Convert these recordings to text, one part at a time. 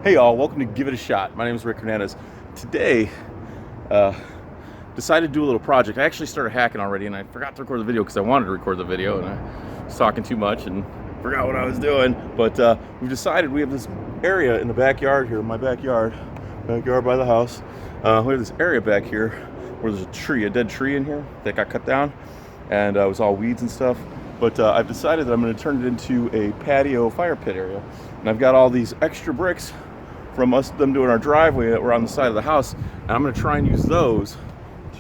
Hey y'all, welcome to Give It a Shot. My name is Rick Hernandez. Today, decided to do a little project. I actually started hacking already and I forgot to record the video because I wanted to record the video and I was talking too much and forgot what I was doing. But we've decided we have this area in the backyard here, my backyard by the house. We have this area back here where there's a dead tree in here that got cut down and it was all weeds and stuff. But I've decided that I'm going to turn it into a patio fire pit area. And I've got all these extra bricks from them doing our driveway that were on the side of the house, and I'm going to try and use those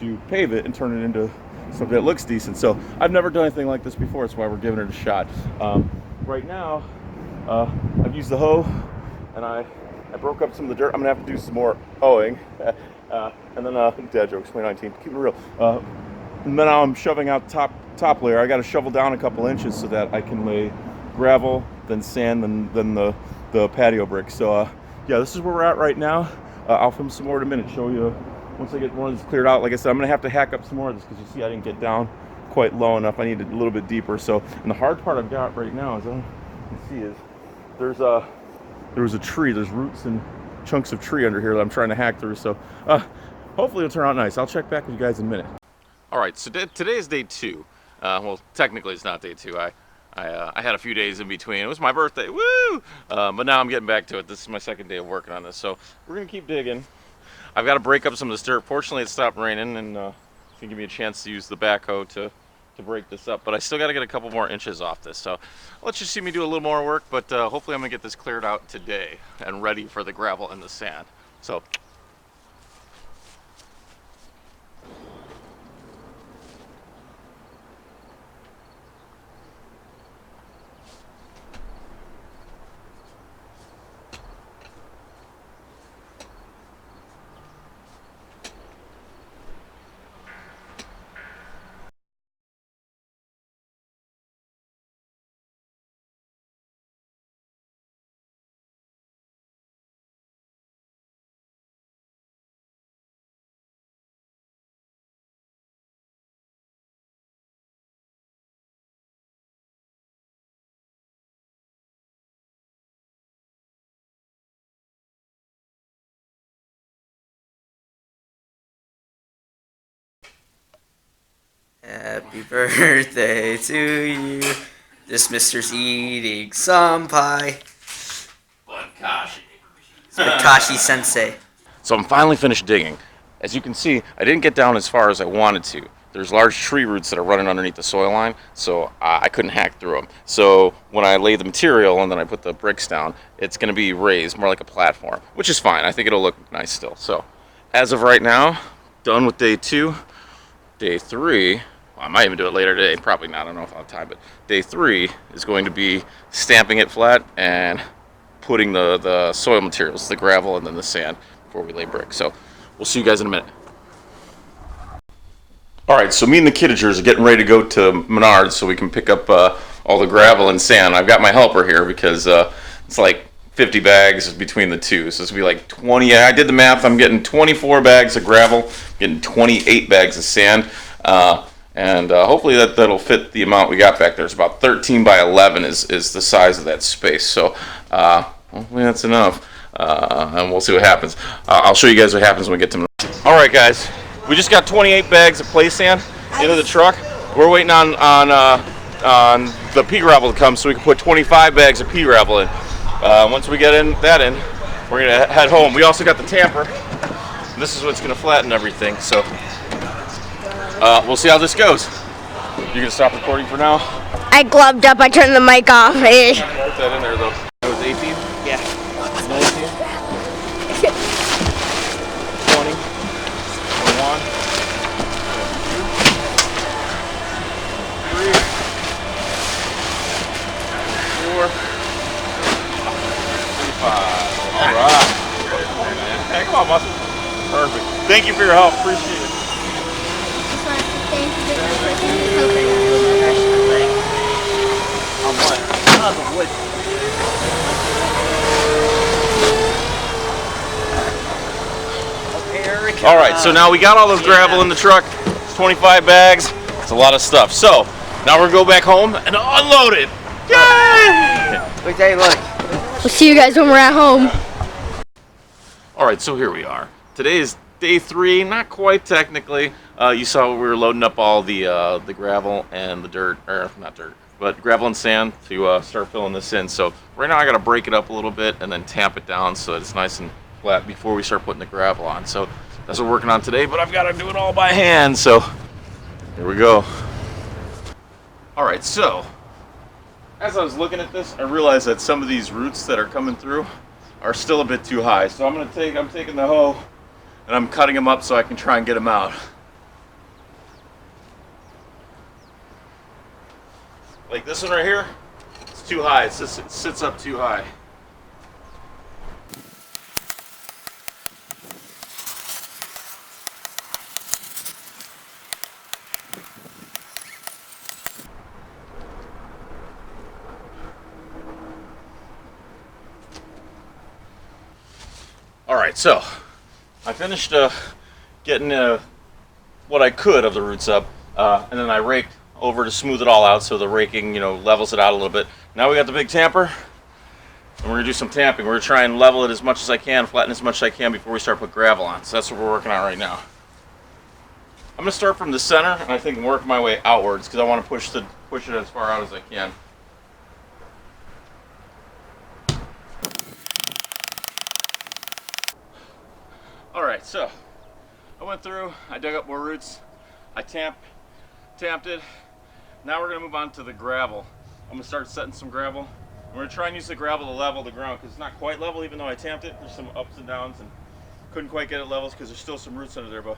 to pave it and turn it into something that looks decent. So I've never done anything like this before, that's why we're giving it a shot. Right now, I've used the hoe, and I broke up some of the dirt. I'm going to have to do some more hoeing. And then, dad jokes, 2019, keep it real. And then now I'm shoving out top layer. I got to shovel down a couple inches so that I can lay gravel, then sand, then the patio bricks. So yeah, this is where we're at right now. I'll film some more in a minute, show you once I get one of these cleared out. Like I said, I'm gonna have to hack up some more of this because you see I didn't get down quite low enough. I need it a little bit deeper. So, and the hard part I've got right now is, you can see, is there was a tree, there's roots and chunks of tree under here that I'm trying to hack through. So hopefully it'll turn out nice. I'll check back with you guys in a minute. All right, so today is day 2. Well, technically it's not day 2. I had a few days in between. It was my birthday, woo! But now I'm getting back to it. This is my second day of working on this, so we're gonna keep digging. I've got to break up some of this dirt. Fortunately, it stopped raining, and it's gonna give me a chance to use the backhoe to break this up. But I still got to get a couple more inches off this. So let's just see me do a little more work. But hopefully, I'm gonna get this cleared out today and ready for the gravel and the sand. So. Happy birthday to you. This mister's eating some pie. Bakashi sensei. So I'm finally finished digging. As you can see, I didn't get down as far as I wanted to. There's large tree roots that are running underneath the soil line, so I couldn't hack through them. So when I lay the material and then I put the bricks down, it's going to be raised, more like a platform, which is fine. I think it'll look nice still. So as of right now, done with day 2. Day 3, well, I might even do it later today, probably not, I don't know if I'll have time, but day 3 is going to be stamping it flat and putting the soil materials, the gravel and then the sand, before we lay bricks. So we'll see you guys in a minute. Alright, so me and the Kittagers are getting ready to go to Menards so we can pick up all the gravel and sand. I've got my helper here because it's like 50 bags between the two, so it's gonna be like 20. I did the math. I'm getting 24 bags of gravel, getting 28 bags of sand, and hopefully that'll fit the amount we got back there. It's about 13 by 11 is the size of that space. So hopefully that's enough, and we'll see what happens. I'll show you guys what happens when we get to. All right, guys, we just got 28 bags of play sand into the truck. We're waiting on the pea gravel to come so we can put 25 bags of pea gravel in. Once we get that in, we're going to head home. We also got the tamper. This is what's going to flatten everything. So we'll see how this goes. You going to stop recording for now? I gloved up. I turned the mic off. Put that in there, though. That was 18? Yeah. 19? 20? 21? 23? 4? All right. Hey, come on, Muscle. Perfect. Thank you for your help. Appreciate it. All right, so now we got all this gravel in the truck. It's 25 bags. It's a lot of stuff. So now we're gonna go back home and unload it. Yay! Look, Dave, look. We'll see you guys when we're at home. Alright, so here we are. Today is day 3, not quite technically. You saw we were loading up all the gravel and the dirt, or not dirt, but gravel and sand to start filling this in. So right now I gotta break it up a little bit and then tamp it down so that it's nice and flat before we start putting the gravel on. So that's what we're working on today, but I've gotta do it all by hand, so here we go. Alright, so as I was looking at this, I realized that some of these roots that are coming through are still a bit too high. So I'm taking the hoe and I'm cutting them up so I can try and get them out. Like this one right here, it's too high. It sits up too high. Alright, so I finished getting what I could of the roots up, and then I raked over to smooth it all out so the raking, levels it out a little bit. Now we got the big tamper, and we're going to do some tamping. We're going to try and level it as much as I can, flatten as much as I can before we start putting gravel on. So that's what we're working on right now. I'm going to start from the center, and I think work my way outwards because I want to push it as far out as I can. Alright, so I went through, I dug up more roots, I tamped it. Now we're going to move on to the gravel. I'm going to start setting some gravel. We're going to try and use the gravel to level the ground because it's not quite level even though I tamped it. There's some ups and downs and couldn't quite get it levels because there's still some roots under there, but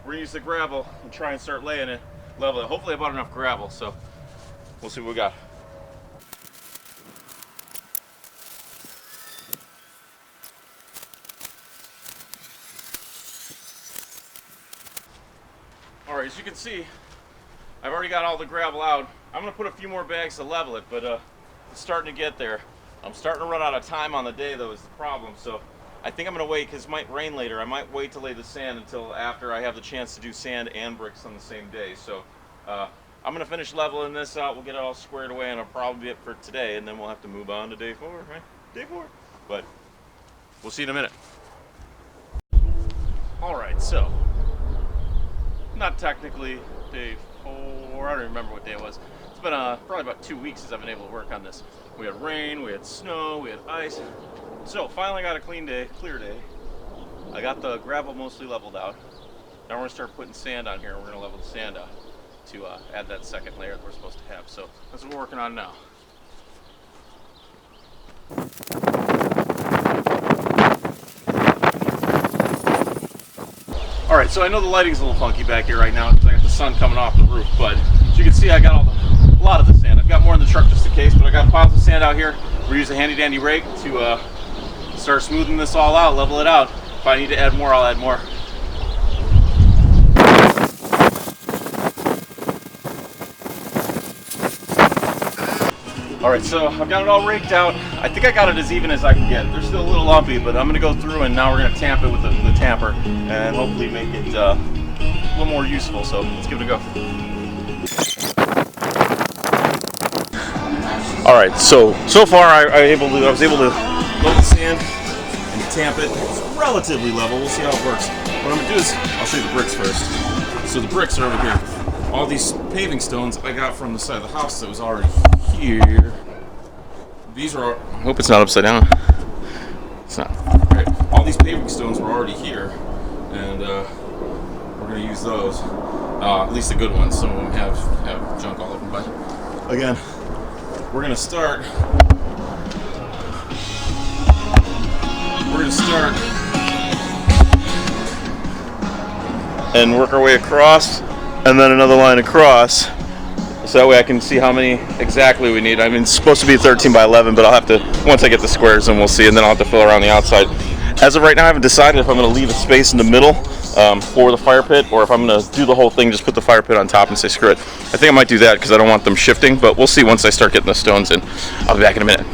we're going to use the gravel and try and start laying it, level it. Hopefully I bought enough gravel, so we'll see what we got. Alright, as you can see, I've already got all the gravel out. I'm going to put a few more bags to level it, but it's starting to get there. I'm starting to run out of time on the day, though, is the problem. So I think I'm going to wait, because it might rain later. I might wait to lay the sand until after I have the chance to do sand and bricks on the same day. So I'm going to finish leveling this out. We'll get it all squared away, and it'll probably be it for today, and then we'll have to move on to day 4, right? Day 4. But we'll see in a minute. Alright, so not technically day 4, I don't remember what day it was. It's been probably about 2 weeks since I've been able to work on this. We had rain, we had snow, we had ice. So finally got a clear day. I got the gravel mostly leveled out. Now we're gonna start putting sand on here and we're gonna level the sand out to add that second layer that we're supposed to have. So that's what we're working on now. Alright, so I know the lighting's a little funky back here right now because I got the sun coming off the roof, but as you can see I got a lot of the sand. I've got more in the truck just in case, but I got piles of sand out here. We're using a handy dandy rake to start smoothing this all out, level it out. If I need to add more, I'll add more. Alright, so I've got it all raked out. I think I got it as even as I can get. They're still a little lumpy, but I'm going to go through and now we're going to tamp it with the tamper and hopefully make it a little more useful. So let's give it a go. Alright, so far I was able to load the sand and tamp it. It's relatively level. We'll see how it works. What I'm going to do is I'll show you the bricks first. So the bricks are over here. All these paving stones I got from the side of the house that was already here. These are, I hope it's not upside down. It's not. Right. All these paving stones were already here, and we're going to use those. At least the good ones. Some of them have junk all over them. But again, we're going to start. And work our way across, and then another line across. So that way I can see how many exactly we need. I mean, it's supposed to be 13 by 11, but I'll have to, once I get the squares, then we'll see, and then I'll have to fill around the outside. As of right now, I haven't decided if I'm going to leave a space in the middle for the fire pit, or if I'm going to do the whole thing, just put the fire pit on top and say screw it. I think I might do that because I don't want them shifting, but we'll see once I start getting the stones in. I'll be back in a minute.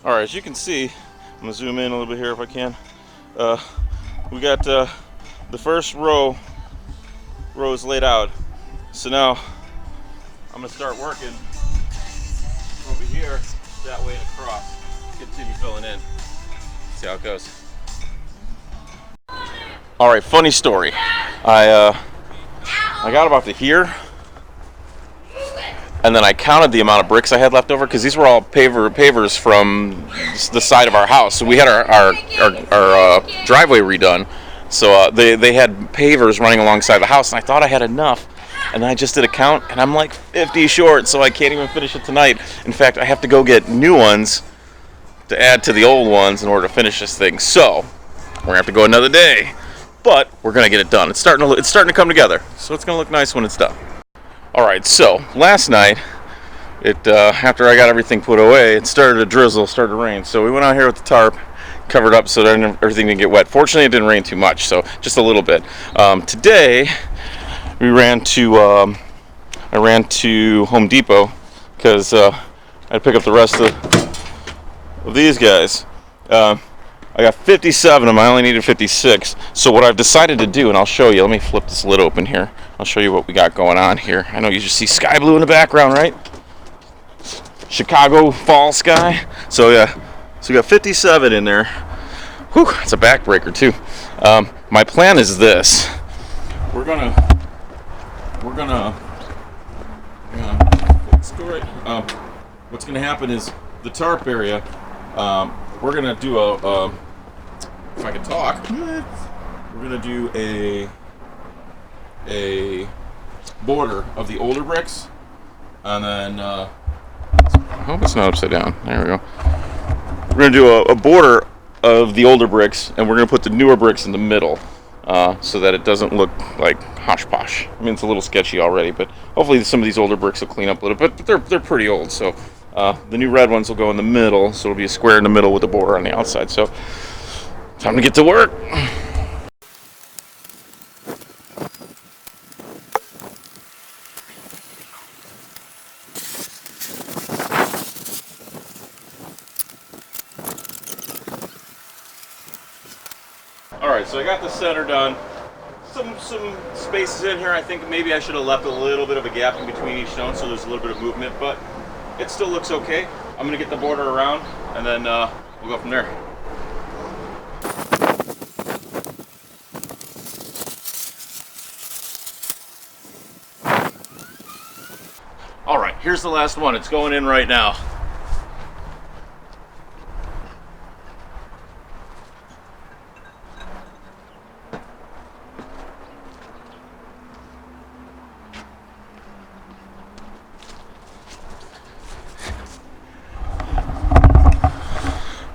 Alright, as you can see, I'm going to zoom in a little bit here if I can. We got the first row is laid out. So now I'm going to start working over here that way and across. Continue filling in. See how it goes. All right, funny story. I got about to here, and then I counted the amount of bricks I had left over because these were all pavers from the side of our house. So we had our driveway redone. So they had pavers running alongside the house, and I thought I had enough. And I just did a count, and I'm like 50 short, so I can't even finish it tonight. In fact, I have to go get new ones to add to the old ones in order to finish this thing. So we're gonna have to go another day, but we're gonna get it done. It's starting to come together, so it's gonna look nice when it's done. All right, so last night, after I got everything put away, it started to drizzle, started to rain. So we went out here with the tarp, covered up so that everything didn't get wet. Fortunately, it didn't rain too much, so just a little bit. Today, I ran to Home Depot because I had to pick up the rest of these guys. I got 57 of them. I only needed 56. So what I've decided to do, and I'll show you. Let me flip this lid open here. I'll show you what we got going on here. I know you just see sky blue in the background, right? Chicago fall sky. So yeah, so we got 57 in there. Whew, it's a backbreaker too. My plan is this. We're gonna what's gonna happen is the tarp area. We're gonna do if I can talk. We're gonna do a border of the older bricks, and then I hope it's not upside down. There we go. We're gonna do a border of the older bricks, and we're gonna put the newer bricks in the middle, so that it doesn't look like hosh posh. I mean, it's a little sketchy already, but hopefully some of these older bricks will clean up a little bit. But they're pretty old, so the new red ones will go in the middle, so it'll be a square in the middle with a border on the outside. So time to get to work. Alright, so I got the center done. Some spaces in here. I think maybe I should have left a little bit of a gap in between each stone so there's a little bit of movement, but it still looks okay. I'm going to get the border around, and then we'll go from there. Alright, here's the last one. It's going in right now.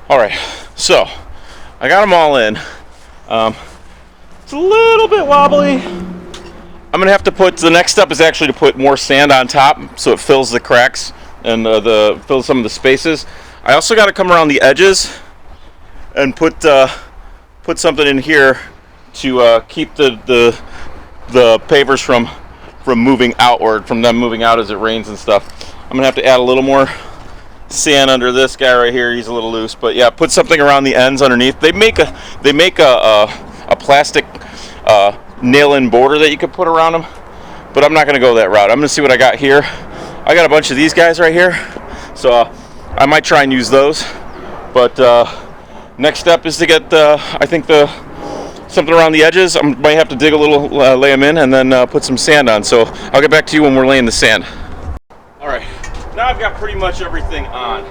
Alright, so I got them all in. It's a little bit wobbly. I'm going to have to the next step is actually to put more sand on top so it fills the cracks and fills some of the spaces. I also got to come around the edges and put something in here to keep the pavers from moving outward, from them moving out as it rains and stuff. I'm going to have to add a little more sand under this guy right here. He's a little loose, but yeah, put something around the ends underneath. They make a plastic nail-in border that you could put around them, but I'm not going to go that route. I'm going to see what I got here. I got a bunch of these guys right here, so I might try and use those. But next step is to get something around the edges. I might have to dig a little, lay them in, and then put some sand on. So I'll get back to you when we're laying the sand. All right. Now I've got pretty much everything on.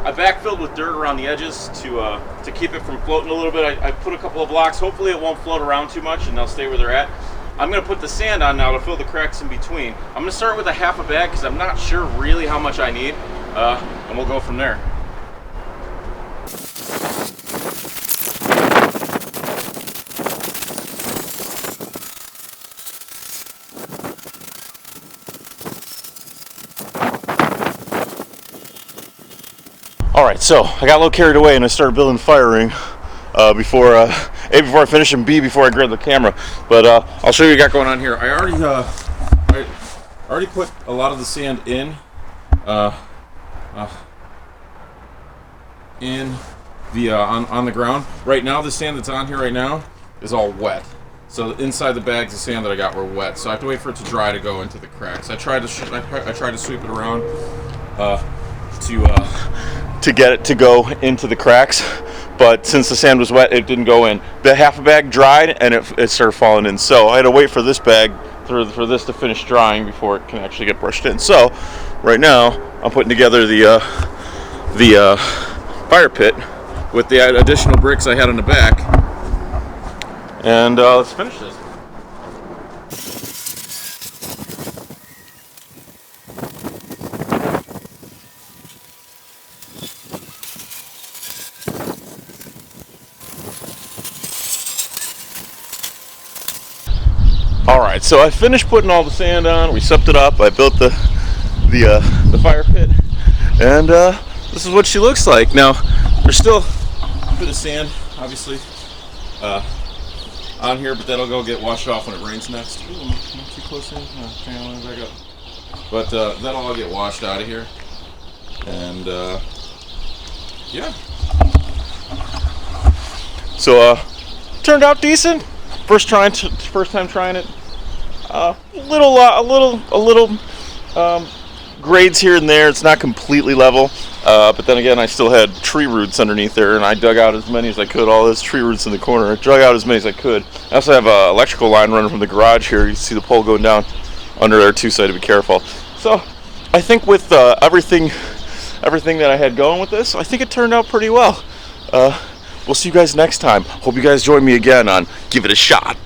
I backfilled with dirt around the edges to keep it from floating a little bit. I put a couple of blocks. Hopefully it won't float around too much and they'll stay where they're at. I'm going to put the sand on now to fill the cracks in between. I'm going to start with a half a bag because I'm not sure really how much I need, and we'll go from there. Alright, so I got a little carried away and I started building fire ring before I finish, and B, before I grab the camera. But I'll show you what I got going on here. I already put a lot of the sand in on the ground. Right now, the sand that's on here right now is all wet. So inside the bags of sand that I got were wet. So I have to wait for it to dry to go into the cracks. I tried to sweep it around to get it to go into the cracks, but since the sand was wet, it didn't go in. The half a bag dried, and it started falling in. So I had to wait for this bag, for this to finish drying before it can actually get brushed in. So right now, I'm putting together the fire pit with the additional bricks I had on the back. And let's finish this. Alright, so I finished putting all the sand on, we stepped it up, I built the fire pit, and this is what she looks like. Now, there's still a bit of sand, obviously, on here, but that'll go get washed off when it rains next. Ooh, not too close in. Okay, I'll let it back up. But that'll all get washed out of here, and yeah. So turned out decent. First time trying it. A little grades here and there. It's not completely level, but then again, I still had tree roots underneath there, and I dug out as many as I could. All those tree roots in the corner, I dug out as many as I could. I also have an electrical line running from the garage here. You see the pole going down under there too, so I had to be careful. So I think with everything that I had going with this, I think it turned out pretty well. We'll see you guys next time. Hope you guys join me again on Give It a Shot.